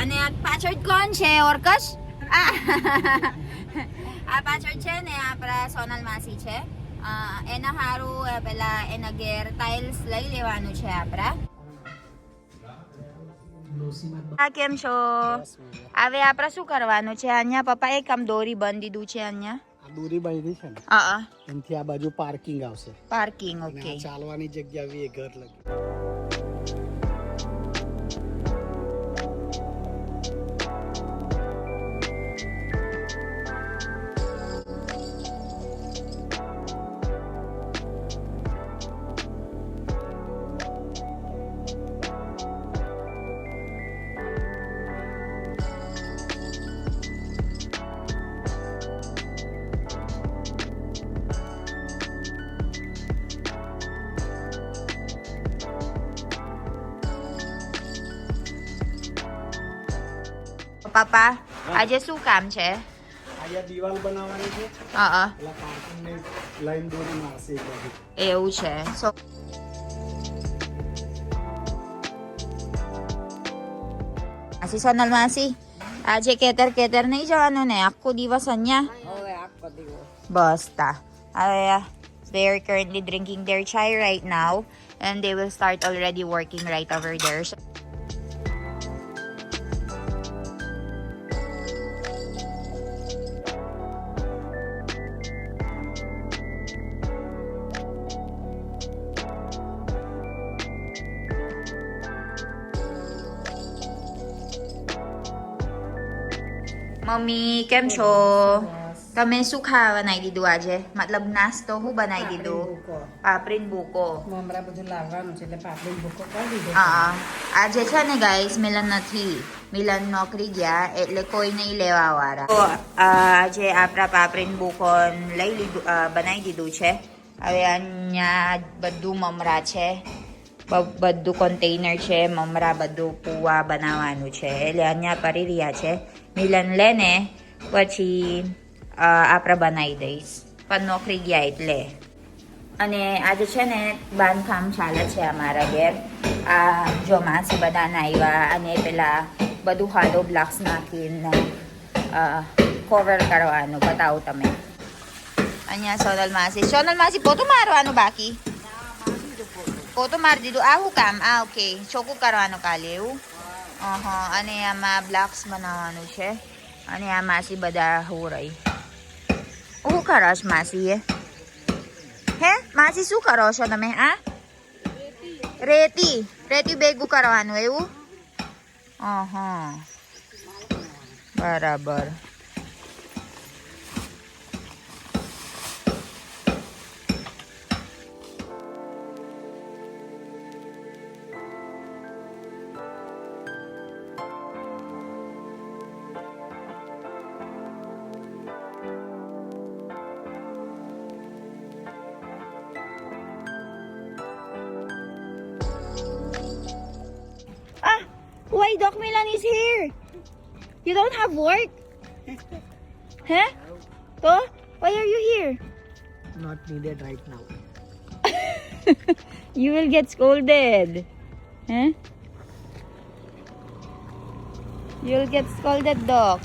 અને આ પાછળ કોણ છે ઓરકશ? આ પાછળ છે ને આપણા સોનલ માસી છે. એના હારું પેલા એના ઘેર ટાઇલ્સ લઈ લેવાનું છે આપણા. કેમ છો? હવે આપણે શું કરવાનું છે? અહીંયા પપ્પા એક આમ દોરી બંધ દીધું છે. અહીંયા દોરી બાંધી છે ને, એનથી આ બાજુ પાર્કિંગ આવશે. પાર્કિંગ. ઓકે. ચાલવાની જગ્યા બી ઘર લગી. પપ્પા આજે શું કામ છે? અહીંયા દિવાલ બનાવવાની છે. હા. પેલા પાર્કિંગ ને લાઈન દોરી મારશે એક બાજુ. એવું છે. માસી સોનલ માસી આજે કેતર નહીં જવાનું ને? આખો દિવસ અહીંયા? બસ તા. હવે they are currently drinking their chai right now and they will start already working right over there. Mummy કેમ છો? તમે શું ખાવા બનાવી દીધું આજે? મતલબ નાસ્તો શું બનાવી દીધું? પાપડીન ભૂકો. મમરા બધું લાવવાનું છે એટલે પાપડીન ભૂકો કરી દીધો. હા. આજે છે ને ગાઈસ મિલન નથી. મિલન નોકરી ગયા એટલે કોઈ નહીં લેવા વાળા. તો આજે આપણા પાપડીન ભૂકો લઈ લીધું, બનાવી દીધું છે. હવે અહીંયા બધું મમરા છે, બધું કન્ટેનર છે, મમરા બધું પૂવા બનાવવાનું છે એટલે અહીંયા કરી રહ્યા છે. મિલન લે ને પછી આપણે બનાવી દઈશ, પણ નોકરી ગયા એટલે. અને આજે છે ને બાંધકામ ચાલે છે અમારા ઘેર. આ જો માસી બધાને આવ્યા અને પેલા બધું હાર્ડો બ્લોક્સ નાખીને કવર કરવાનું. બતાવો તમે. અહીંયા સોનલ માસી પોતું મારવાનું બાકી. પોતું મારી દીધું. આ શું કામ? ઓકે, ચોખ્ખું કરવાનું કાલે એવું. અને આમાં બ્લોક્સ બનાવવાનું છે. અને આ માસી બધા હું રહી. શું કરો છો માસી? હે માસી શું કરો છો તમે? રેતી ભેગું કરવાનું એવું? બરાબર. Why Doc Milan is here? You don't have work? Huh? So, why are you here? Not needed right now. You will get scolded. Huh? You'll get scolded, Doc.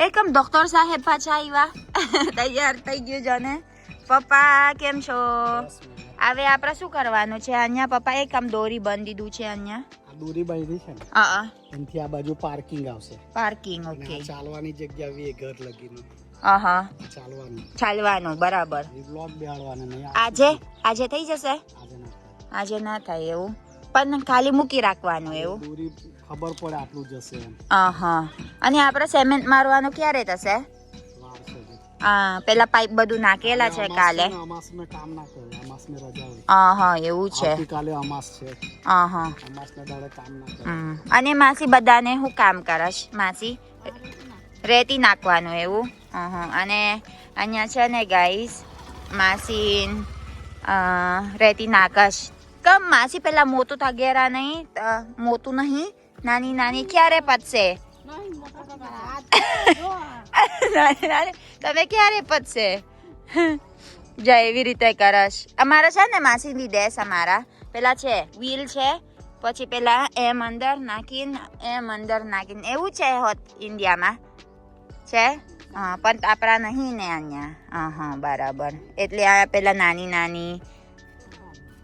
એકમ ડોક્ટર સાહેબ પાછા આવ્યા. તૈયાર થઈ ગયું જાને. પપ્પા કેમ છો? હવે આપણે શું કરવાનું છે? અહીંયા પપ્પા એક આમ દોરી બંધ દીધું છે. અહીંયા આ દોરી બાંધી છે ને, એનથી આ બાજુ પાર્કિંગ આવશે. પાર્કિંગ. ઓકે. ચાલવાની જગ્યા બી ઘર લગીનું. ચાલવાનું. બરાબર. બ્લોક બેહાડવાના નહીં. આજે થઈ જશે? આજે ના થાય એવું, પણ ખાલી મૂકી રાખવાનું એવું. દોરી ખબર પડે આટલું જશે એમ. અને આપણે સિમેન્ટ મારવાનું ક્યારે થશે? પેલા પાઇપ બધું નાખેલા છે કાલે. અમાસ મે કામ ના કરે. અમાસ મે રજા હોય. એવું છે. કાલે અમાસ છે. અમાસ ના દાડે કામ ના કરે. અને માસી બધાને હું કામ કરશ? માસી રેતી નાખવાનું એવું. અને અહીંયા છે ને ગાઈસ માસી રેતી નાખશ કમ માસી પેલા મોતું થગેરા નહીં મોતું નહીં નાની નાની ક્યારે પતશે નાની નાની તમે ક્યારે પતશે જો એવી રીતે કરશ અમારા છે ને માસી વિદેશ અમારા પેલા છે વ્હીલ છે પછી પેલા એમ અંદર નાખીને એવું છે હોત ઇન્ડિયામાં છે હા પણ આપણા નહીં ને અહીંયા હા બરાબર એટલે આ પેલા નાની નાની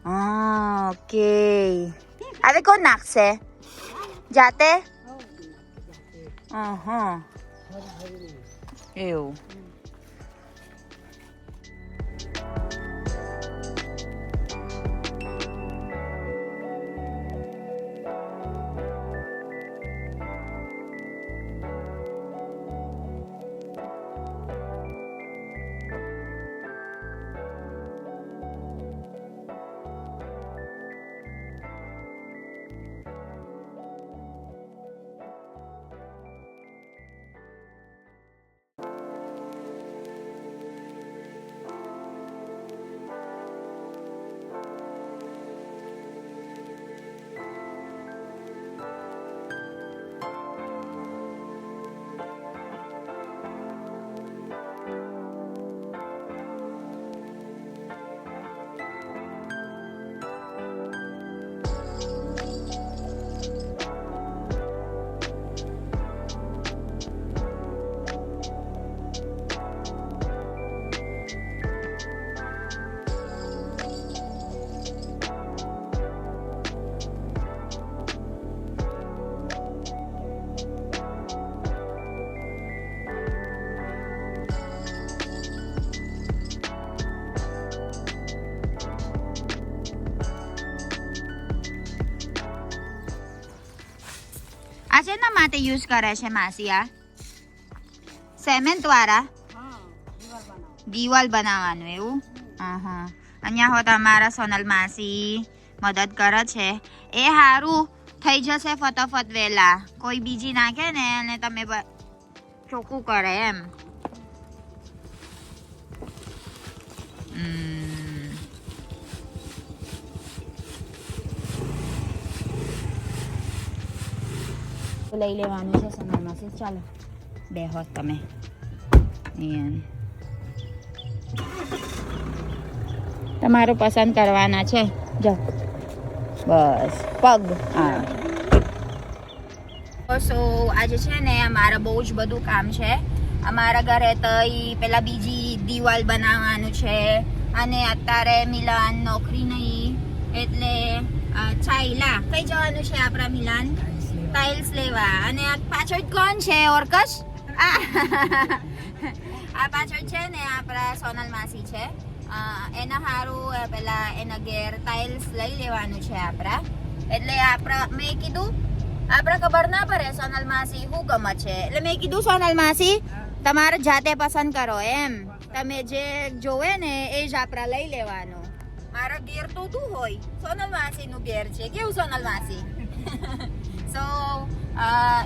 ઓકે હવે કોણ નાખશે જાતે એવું આ શેના માટે યુઝ કરે છે માસી આ સેમેન્ટ વાળા દિવાલ બનાવવાનું એવું અહીંયા હોત અમારા સોનલ માસી મદદ કરે છે એ સારું થઈ જશે ફટાફટ વહેલા કોઈ બીજી નાખે ને અને તમે ચોખ્ખું કરે એમ લઈ લેવાનું છે સોનલમાસી ચાલો બે હોત તમે તમારું પસંદ કરવાના છે જો બસ પગ હા સો આજે છે ને અમારા બહુ જ બધું કામ છે અમારા ઘરે તો પેલા બીજી દિવાલ બનાવવાનું છે અને અત્યારે મિલાન નોકરી નહીં એટલે ચાઈલા કઈ જવાનું છે આપણા મિલાન ટાઇલ્સ લેવા અને આ પાછળ કોણ છે ઓરકશ આ પાછળ છે ને આપણા સોનલ માસી છે એના હારું પેલા એના ઘેર ટાઇલ્સ લઈ લેવાનું છે આપણા એટલે આપણા મેં કીધું આપણે ખબર ના પડે સોનલ માસી શું ગમે છે એટલે મેં કીધું સોનલ માસી તમારે જાતે પસંદ કરો એમ તમે જે જોવે ને એ જ આપણા લઈ લેવાનું મારા ઘેર તો તું હોય સોનલ માસી નું ઘેર છે કેવું સોનલ માસી સો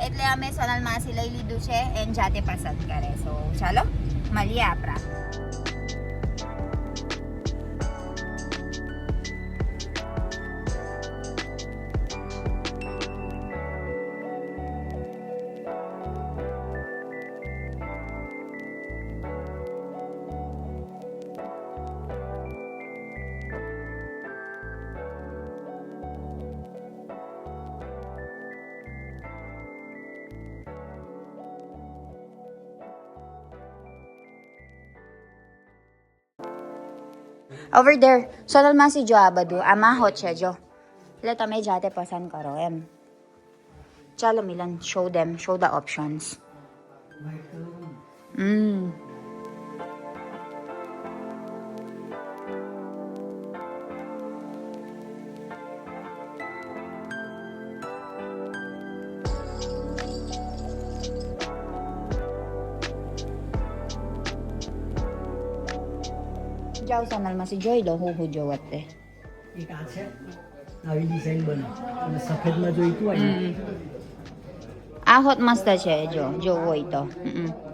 એટલે અમે સોનલ માસી લઈ લીધું છે એને જાતે પસંદ કરે સો ચાલો મળીએ આપણા over there સોનલ માસી જો આ બધું આમાં હોત છે જો એટલે તમે જાતે પસંદ કરો એમ ચાલો મિલન show the options જાઓ સોનલ માસી જોઈ લો હું જોવત તે એક આ છે આવી ડિઝાઇન બને અને સફેદમાં જોઈતું હોય ને આ હોત મસ્ત છે જો જોવું હોય તો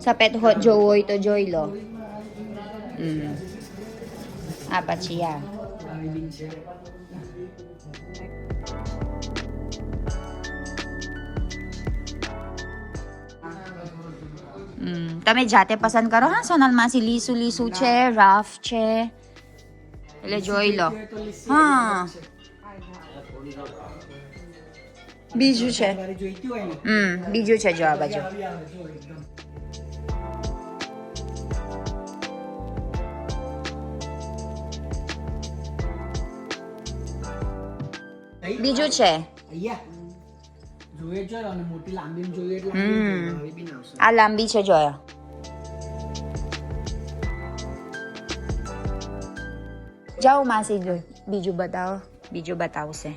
સફેદ હોત જોવું હોય તો જોઈ લો આ પછી આ આવી છે તમે જાતે પસંદ કરો હા સોનલ માસી. લીસું છે, રફ છે, એટલે જોઈ લો. હા બીજું છે. વાળી જોઈતી હોય ને બીજું છે જો આ બાજુ. આવી આવે જો એકદમ. બીજું છે. અહીંયા જોઈએ છે અને મોટી લાંબી જોઈએ એટલે આવી બી ના આવશે. આ લાંબી છે જોયા. જાઓ માસી જો બીજું બતાવો. બીજું બતાવશે.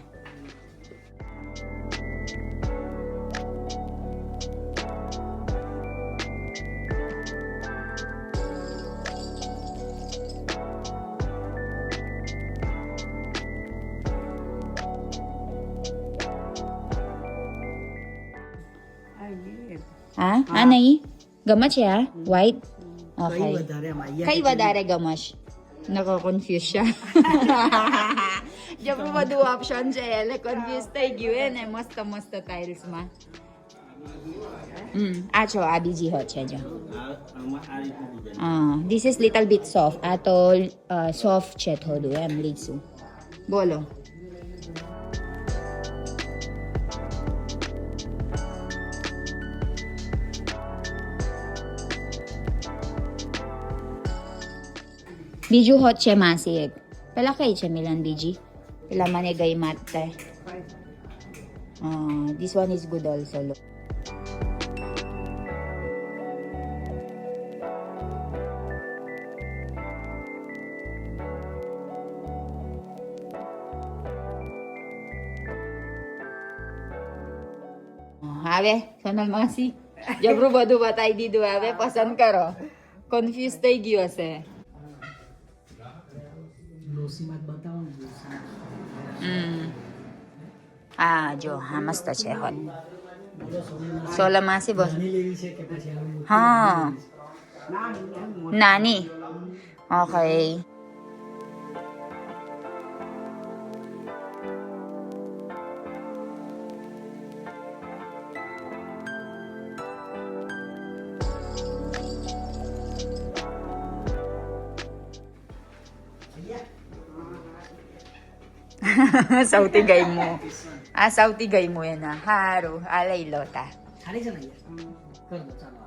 હા આ નહીં ગમે છે આ વ્હાઈટ. કઈ વધારે આમાં અહીંયા કઈ વધારે ગમે છે? નકો કન્ફ્યુઝ છે. જેટલું બધું ઓપ્શન છે એટલે કન્ફ્યુઝ થઈ ગયું હે ને. મસ્ત મસ્ત ટાઇલ્સ માં. આ છો આ બીજી હોત છે જો. This is little bit soft. આ તો સોફ્ટ છે થોડું એમ લીધું. બોલો. બીજું હોત છે માસી એક. પેલા કઈ છે મિલન બીજી? પેલા મને ગઈ મારતા. This one is good also. હવે સોનલ માસી જબરું બધું બતાવી દીધું. હવે પસંદ કરો. કન્ફ્યુઝ થઈ ગયું હશે. લોસીમાં જ બતાવો ને. હા જો હા મસ્ત છે હોત. સોલા માસી બસ. નાની લેવી છે કે પછી આવી મોટી? હા નાની. ઓકે. સૌથી ગઈમું. આ સૌથી ગઈમું એના. હારું આ લઈ લો તા. સારી છે ને અહીંયા કર દો ચાલો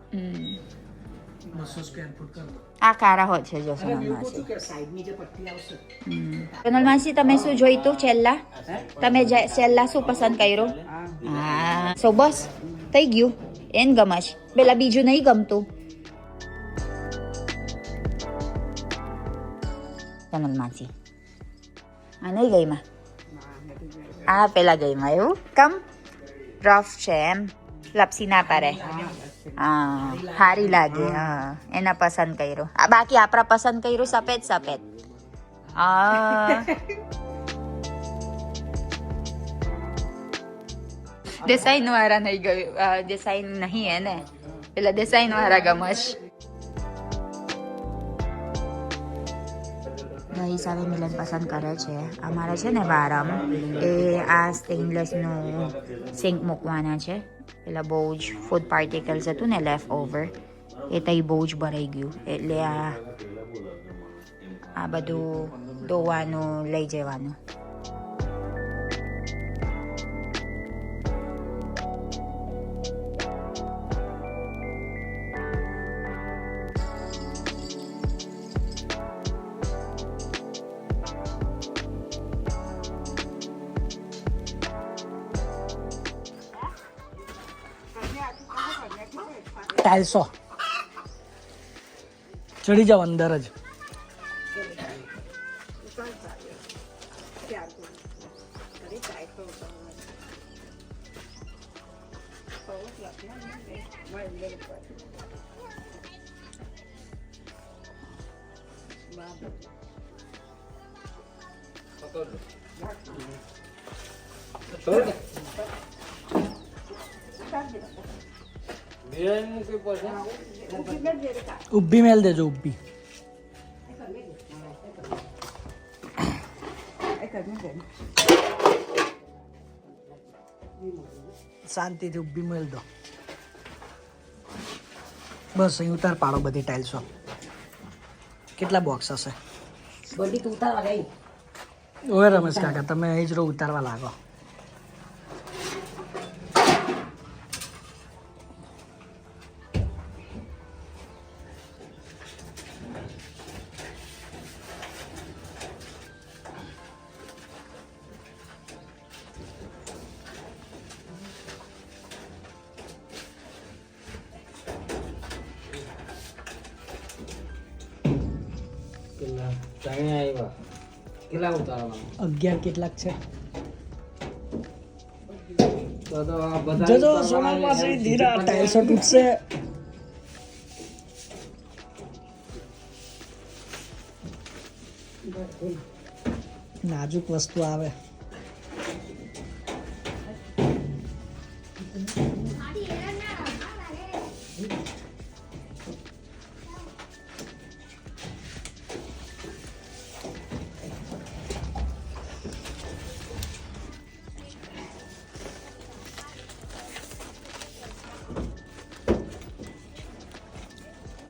200 સ્ક્વેર ફૂટ કર દો. આ કારા હોત છે જો અને સોનલ એવું માસી. કહું કે સાઈડની જે પટ્ટી આવશે સોનલ માસી તમે શું જોઈતું છેલ્લા? તમે છેલ્લા શું પસંદ કર્યું? હા સો બસ થઈ ગયું. એન ગમશ. પેલા બીજું નહીં ગમતું? સોનલ માસી આ નહીં ગઈમાં? આ પેલા ગઈમાં એવું કમ રફ છે એમ લપસી ના પારે. હા સારી લાગે. હા એના પસંદ કર્યું. આ બાકી આપણા પસંદ કર્યું સફેદ સફેદ. હા ડિઝાઇન વાળા નહીં ગયું. ડિઝાઇન નહીં હે ને પેલા ડિઝાઇન વાળા ગમશ. ગાઈસ હવે મિલન પસંદ કરે છે. અમારે છે ને વારમ એ આ સ્ટેનલેસનું સિંક મૂકવાના છે. પેલા બહુ જ ફૂડ પાર્ટિકલ્સ હતું ને લેફ્ટ ઓવર એ તઈ બહુ જ ભરાઈ ગયું. એટલે આ બધું ધોવાનું લઈ જવાનું. ટાઇલ્સો ચડી જાવ અંદર જ. ઉબ્બી મેલ દેજો ઉબ્બી. શાંતિથી ઉબ્બી મેલ દો. બસ અહીં ઉતાર પાડો બધી ટાઇલ્સો. કેટલા બોક્સ હશે? બધી તું ઉતારવા ગઈ. ઓય રમેશ કાકા, તમે અહીં જ રહો, ઉતારવા લાગો. કેટલા ઉતારવાના? 11 કેટલાક છે? તો આ બધા જજો સોનલ માસી, ધીરા ટાઇલ્સો તૂટશે. નાજુક વસ્તુ આવે.